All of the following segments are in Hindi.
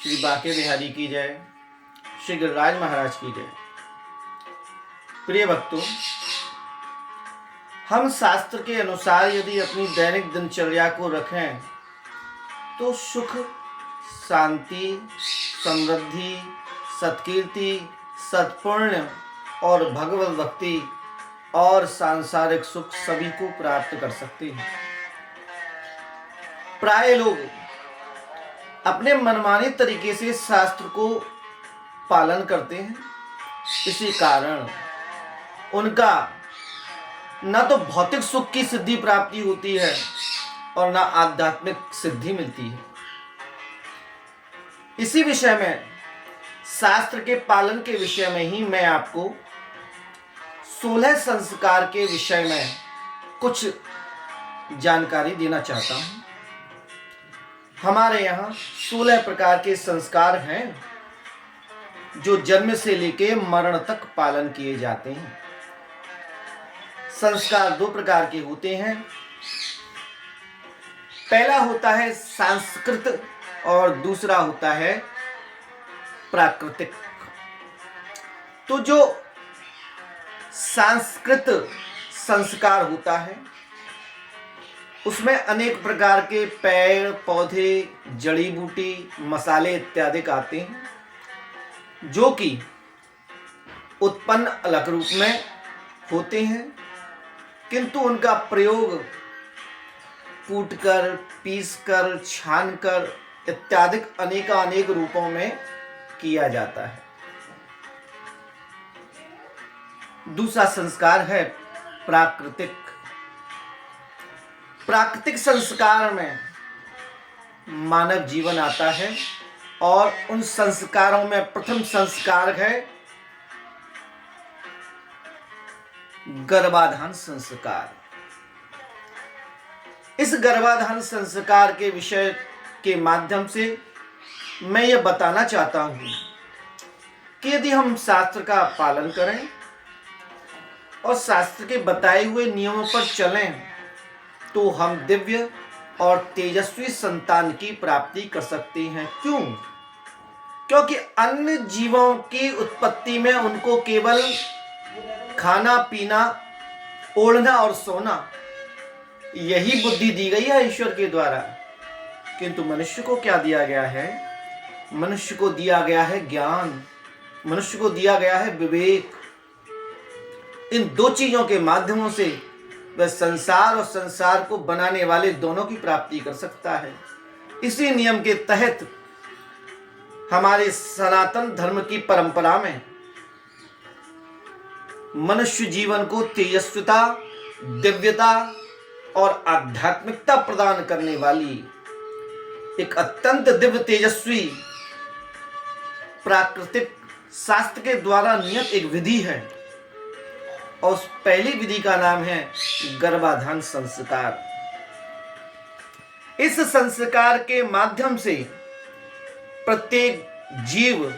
श्री बांके बिहारी की जय, श्री गिरिराज महाराज की जय। प्रिय भक्तों, हम शास्त्र के अनुसार यदि अपनी दैनिक दिनचर्या को रखें तो सुख, शांति, समृद्धि, सत्कीर्ति, सत्पुण्य और भगवत भक्ति और सांसारिक सुख सभी को प्राप्त कर सकते हैं। प्राय लोग अपने मनमाने तरीके से शास्त्र को पालन करते हैं। इसी कारण उनका न तो भौतिक सुख की सिद्धि प्राप्ति होती है और न आध्यात्मिक सिद्धि मिलती है। इसी विषय में, शास्त्र के पालन के विषय में ही मैं आपको 16 संस्कार के विषय में कुछ जानकारी देना चाहता हूं। हमारे यहाँ 16 प्रकार के संस्कार हैं जो जन्म से लेकर मरण तक पालन किए जाते हैं। संस्कार 2 प्रकार के होते हैं। पहला होता है सांस्कृत और दूसरा होता है प्राकृतिक। तो जो सांस्कृत संस्कार होता है उसमें अनेक प्रकार के पेड़ पौधे, जड़ी बूटी, मसाले इत्यादि आते हैं जो कि उत्पन्न अलग रूप में होते हैं, किंतु उनका प्रयोग कूटकर, पीसकर, छानकर इत्यादि अनेक रूपों में किया जाता है। दूसरा संस्कार है प्राकृतिक। प्राकृतिक संस्कार में मानव जीवन आता है और उन संस्कारों में प्रथम संस्कार है गर्भाधान संस्कार। इस गर्भाधान संस्कार के विषय के माध्यम से मैं यह बताना चाहता हूं कि यदि हम शास्त्र का पालन करें और शास्त्र के बताए हुए नियमों पर चलें तो हम दिव्य और तेजस्वी संतान की प्राप्ति कर सकते हैं। क्यों? क्योंकि अन्य जीवों की उत्पत्ति में उनको केवल खाना, पीना, ओढ़ना और सोना यही बुद्धि दी गई है ईश्वर के द्वारा, किंतु मनुष्य को क्या दिया गया है? मनुष्य को दिया गया है ज्ञान, मनुष्य को दिया गया है विवेक। इन 2 चीजों के माध्यमों से वह संसार और संसार को बनाने वाले दोनों की प्राप्ति कर सकता है। इसी नियम के तहत हमारे सनातन धर्म की परंपरा में मनुष्य जीवन को तेजस्विता, दिव्यता और आध्यात्मिकता प्रदान करने वाली एक अत्यंत दिव्य तेजस्वी प्राकृतिक शास्त्र के द्वारा नियत एक विधि है और उस पहली विधि का नाम है गर्भाधान संस्कार। इस संस्कार के माध्यम से प्रत्येक जीव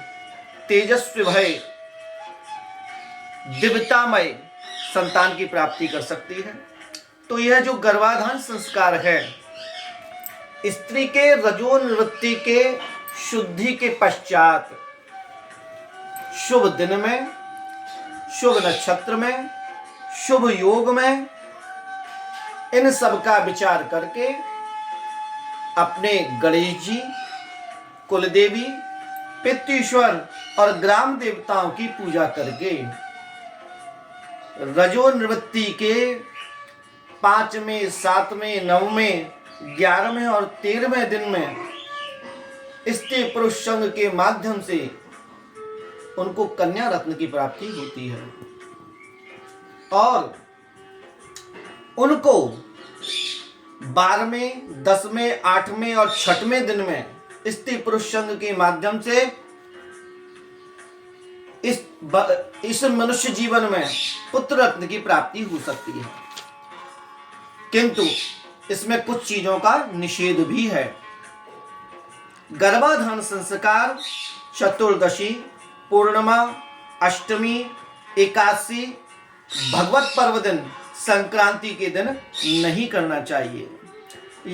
तेजस्वी भय दिव्यतामय संतान की प्राप्ति कर सकती है। तो यह जो गर्भाधान संस्कार है, स्त्री के रजोनिवृत्ति के शुद्धि के पश्चात शुभ दिन में, शुभ नक्षत्र में, शुभ योग में इन सब का विचार करके अपने गणेश जी, कुलदेवी, पितृईश्वर और ग्राम देवताओं की पूजा करके रजोनिवृत्ति के 5वें, 7वें, 9वें, 11वें और 13वें दिन में स्त्री पुरुष संग के माध्यम से उनको कन्या रत्न की प्राप्ति होती है और उनको 12वें, 10वें, 8वें और 6वें दिन में स्त्री पुरुष संग के माध्यम से इस मनुष्य जीवन में पुत्र रत्न की प्राप्ति हो सकती है। किंतु इसमें कुछ चीजों का निषेध भी है। गर्भाधान संस्कार चतुर्दशी, पूर्णिमा, अष्टमी, एकादशी, भगवत पर्व दिन, संक्रांति के दिन नहीं करना चाहिए।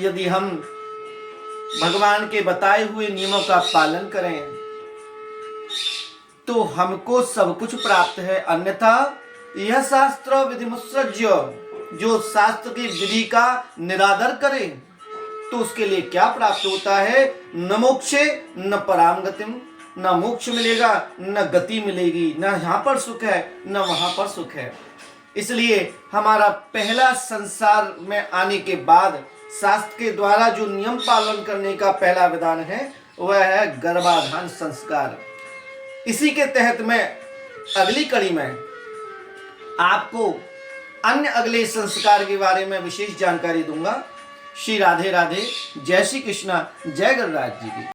यदि हम भगवान के बताए हुए नियमों का पालन करें तो हमको सब कुछ प्राप्त है, अन्यथा यह शास्त्र विधि मुत्सृज्य, जो शास्त्र की विधि का निरादर करे तो उसके लिए क्या प्राप्त होता है? न मोक्षे न पराम गतिम, न मोक्ष मिलेगा न गति मिलेगी, न यहाँ पर सुख है न वहां पर सुख है। इसलिए हमारा पहला संसार में आने के बाद शास्त्र के द्वारा जो नियम पालन करने का पहला विधान है वह है गर्भाधान संस्कार। इसी के तहत मैं अगली कड़ी में आपको अन्य अगले संस्कार के बारे में विशेष जानकारी दूंगा। श्री राधे राधे, जय श्री कृष्णा, जय गणराज जी की।